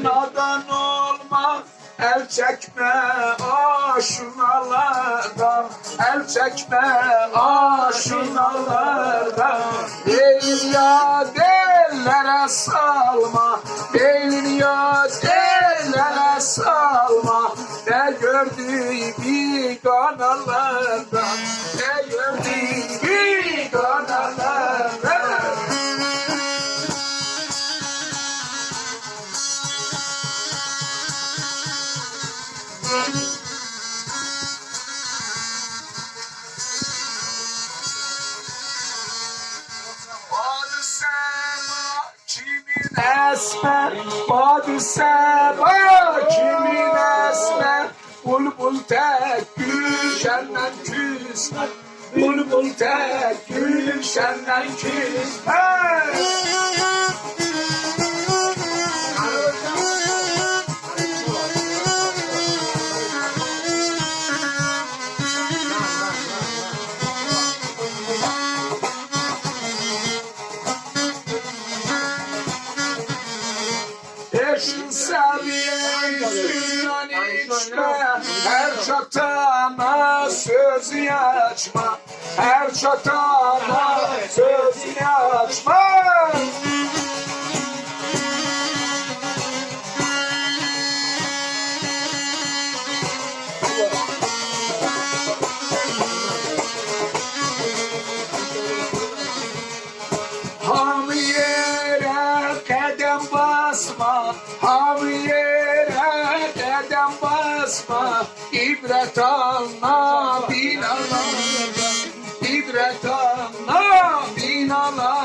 nadan olma, el çekme aşunalardan, el çekme aşunalardan. Değil ya dellere salma, değil ya dellere salma. Ne gördüğü bir kanalardan, ne gördüğü bir kanalardan. Badı sema kimin esmer, badı sema kimin esmer. Bulbul tek gülşenden küsmer, bulbul tek gülşenden küsmer. Eşin seviyen dünya içme, her çatana sözü açma, her çatana sözü açma. Ham yere kadem basma, ham yere kadem basma. İbret alma binalardan, ibret alma binalardan.